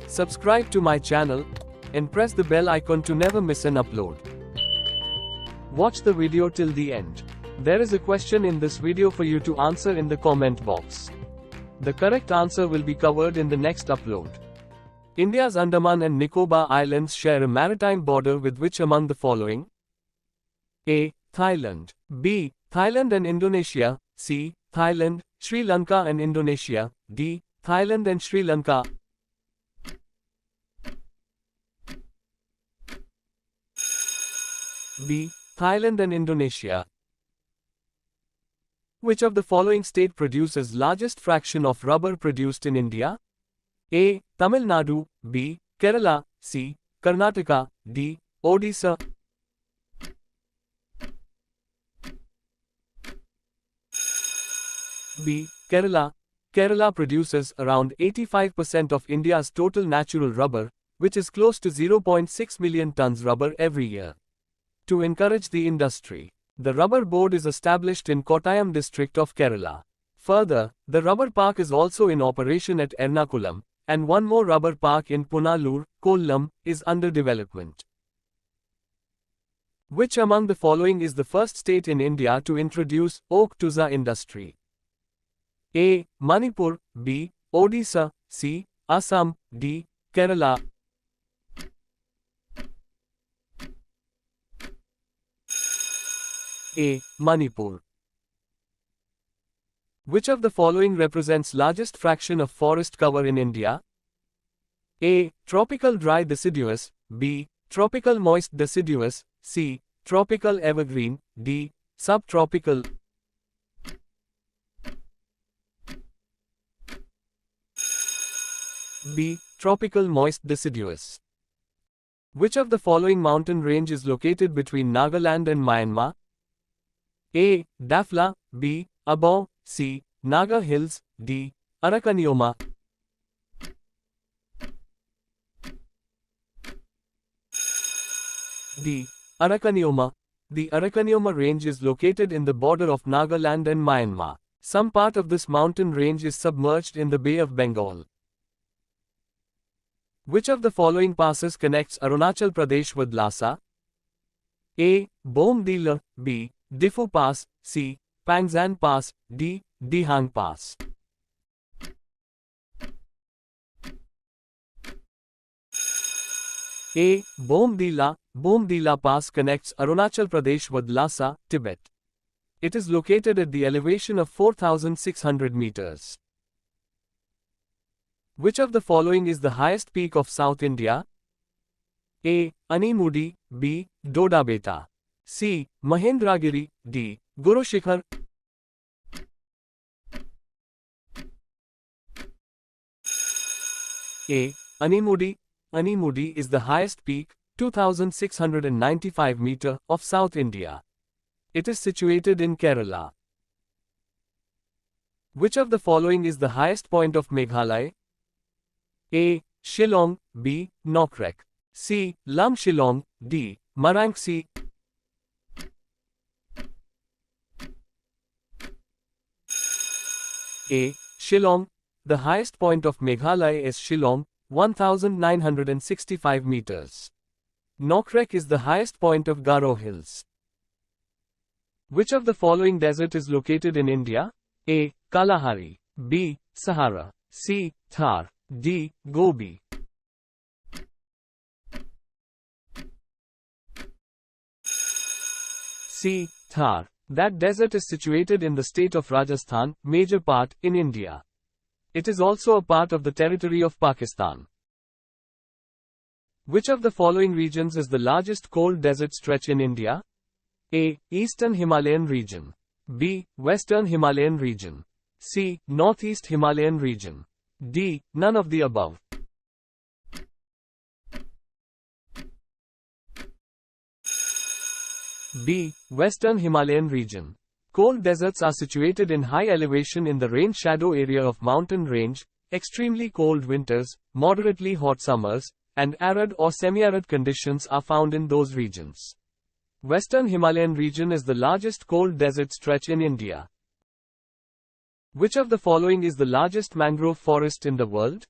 Subscribe to my channel and press the bell icon to never miss an upload. Watch the video till the end. There is a question in this video for you to answer in the comment box. The correct answer will be covered in the next upload. India's Andaman and Nicobar Islands share a maritime border with which among the following? A. Thailand. B. Thailand and Indonesia. C. Thailand, Sri Lanka and Indonesia. D. Thailand and Sri Lanka. B. Thailand and Indonesia. Which of the following state produces largest fraction of rubber produced in India? A. Tamil Nadu. B. Kerala. C. Karnataka. D. Odisha. B. Kerala. Kerala produces around 85% of India's total natural rubber, which is close to 0.6 million tons rubber every year. To encourage the industry, the rubber board is established in Kottayam district of Kerala. Further, the rubber park is also in operation at Ernakulam, and one more rubber park in Punalur, Kollam, is under development. Which among the following is the first state in India to introduce oak tuza industry? A. Manipur. B. Odisha. C. Assam. D. Kerala. A. Manipur. Which of the following represents largest fraction of forest cover in India? A. Tropical dry deciduous. B. Tropical moist deciduous. C. Tropical evergreen. D. Subtropical. B. Tropical moist deciduous. Which of the following mountain range is located between Nagaland and Myanmar? A. Dafla. B. Abau. C. Naga Hills. D. Arakanioma. D. Arakanioma. The Arakanioma range is located in the border of Nagaland and Myanmar. Some part of this mountain range is submerged in the Bay of Bengal. Which of the following passes connects Arunachal Pradesh with Lhasa? A. Bomdila. B. Diffu Pass. C. Pangsan Pass. D. Dihang Pass. A. Bomdila. Bomdila Pass connects Arunachal Pradesh with Lhasa, Tibet. It is located at the elevation of 4,600 meters. Which of the following is the highest peak of South India? A. Animudi. B. Dodabeta. C. Mahendragiri. D. Guru Shikhar. A. Animudi. Animudi is the highest peak, 2,695 meter, of South India. It is situated in Kerala. Which of the following is the highest point of Meghalaya? A. Shillong. B. Nokrek. C. Lam Shillong. D. Marangsi. A. Shillong. The highest point of Meghalaya is Shillong, 1,965 meters. Nokrek is the highest point of Garo Hills. Which of the following desert is located in India? A. Kalahari. B. Sahara. C. Thar. D. Gobi. C. Thar. That desert is situated in the state of Rajasthan, major part, in India. It is also a part of the territory of Pakistan. Which of the following regions is the largest cold desert stretch in India? A. Eastern Himalayan region. B. Western Himalayan region. C. Northeast Himalayan region. D. None of the above. B. Western Himalayan region. Cold deserts are situated in high elevation in the rain shadow area of mountain range, extremely cold winters, moderately hot summers, and arid or semi-arid conditions are found in those regions. Western Himalayan region is the largest cold desert stretch in India. Which of the following is the largest mangrove forest in the world?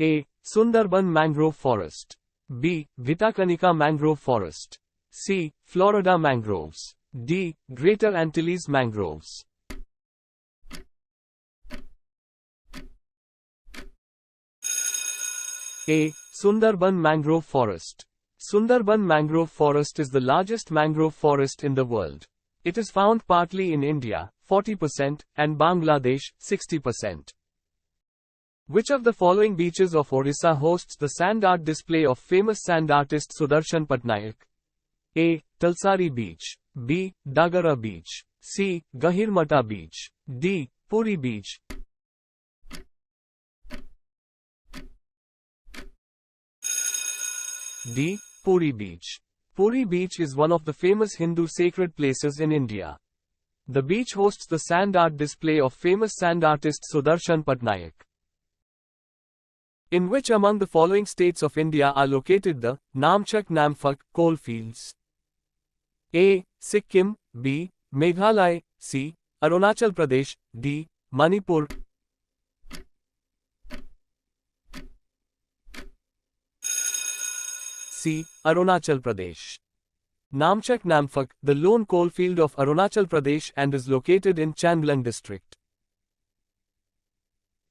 A. Sundarban mangrove forest. B. Vitakanika mangrove forest. C. Florida mangroves. D. Greater Antilles mangroves. A. Sundarban mangrove forest. Sundarban mangrove forest is the largest mangrove forest in the world. It is found partly in India, 40%, and Bangladesh, 60%. Which of the following beaches of Odisha hosts the sand art display of famous sand artist Sudarshan Patnaik? A. Talsari Beach. B. Dagara Beach. C. Gahirmata Beach. D. Puri Beach. D. Puri Beach. Puri Beach is one of the famous Hindu sacred places in India. The beach hosts the sand art display of famous sand artist Sudarshan Patnaik. In which among the following states of India are located the Namchak Namphak coalfields? A. Sikkim. B. Meghalaya. C. Arunachal Pradesh. D. Manipur. C. Arunachal Pradesh. Namchak Namphak, the lone coalfield of Arunachal Pradesh and is located in Chandlang district.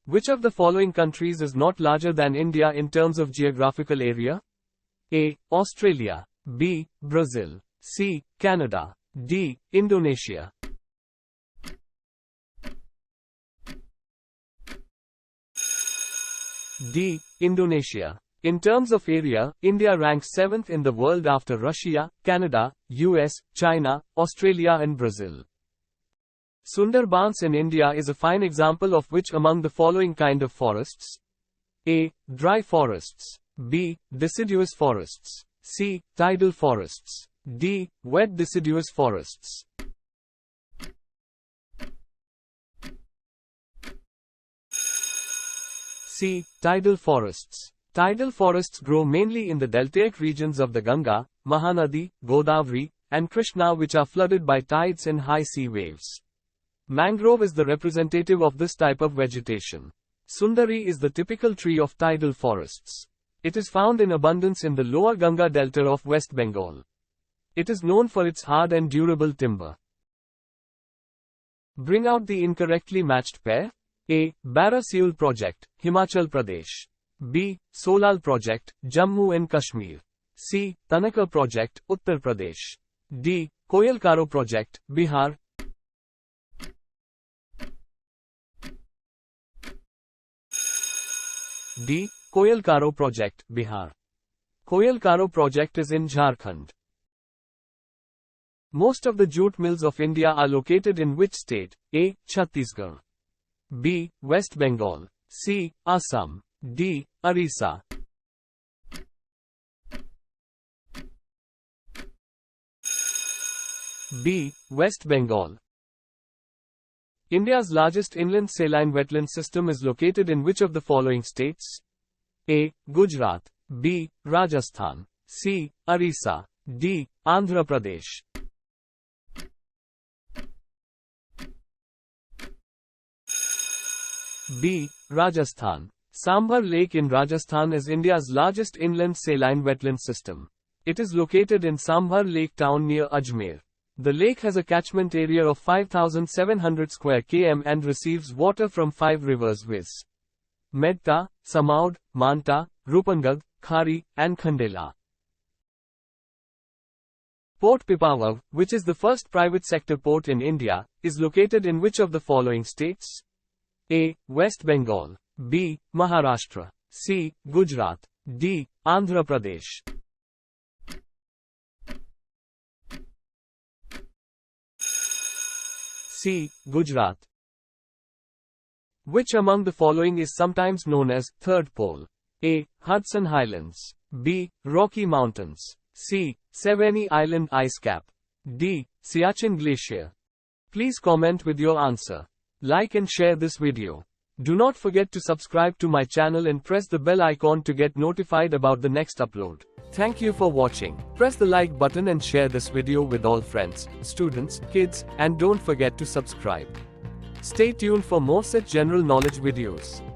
Which of the following countries is not larger than India in terms of geographical area? A. Australia. B. Brazil. C. Canada. D. Indonesia. D. Indonesia. In terms of area, India ranks 7th in the world after Russia, Canada, US, China, Australia and Brazil. Sundarbans in India is a fine example of which among the following kind of forests? A. Dry forests. B. Deciduous forests. C. Tidal forests. D. Wet deciduous forests. C. Tidal forests. Tidal forests grow mainly in the deltaic regions of the Ganga, Mahanadi, Godavari, and Krishna which are flooded by tides and high sea waves. Mangrove is the representative of this type of vegetation. Sundari is the typical tree of tidal forests. It is found in abundance in the lower Ganga delta of West Bengal. It is known for its hard and durable timber. Bring out the incorrectly matched pair. A. Bara Seul Project, Himachal Pradesh. B. Solal Project, Jammu and Kashmir. C. Tanaka Project, Uttar Pradesh. D. Koyal Karo Project, Bihar. D. Koyal Karo Project, Bihar. Koyal Karo Project is in Jharkhand. Most of the jute mills of India are located in which state? A. Chhattisgarh. B. West Bengal. C. Assam. D. Orissa. B. West Bengal. India's largest inland saline wetland system is located in which of the following states? A. Gujarat. B. Rajasthan. C. Orissa. D. Andhra Pradesh. B. Rajasthan. Sambhar Lake in Rajasthan is India's largest inland saline wetland system. It is located in Sambhar Lake town near Ajmer. The lake has a catchment area of 5,700 square km and receives water from 5 rivers viz. Medta, Samaud, Manta, Rupangad, Khari, and Khandela. Port Pipavav, which is the first private sector port in India, is located in which of the following states? A. West Bengal. B. Maharashtra. C. Gujarat. D. Andhra Pradesh. C. Gujarat. Which among the following is sometimes known as Third Pole? A. Hudson Highlands. B. Rocky Mountains. C. Sevenny Island Ice Cap. D. Siachen Glacier. Please comment with your answer. Like and share this video. Do not forget to subscribe to my channel and press the bell icon to get notified about the next upload. Thank you for watching. Press the like button and share this video with all friends, students, kids, and don't forget to subscribe. Stay tuned for more such general knowledge videos.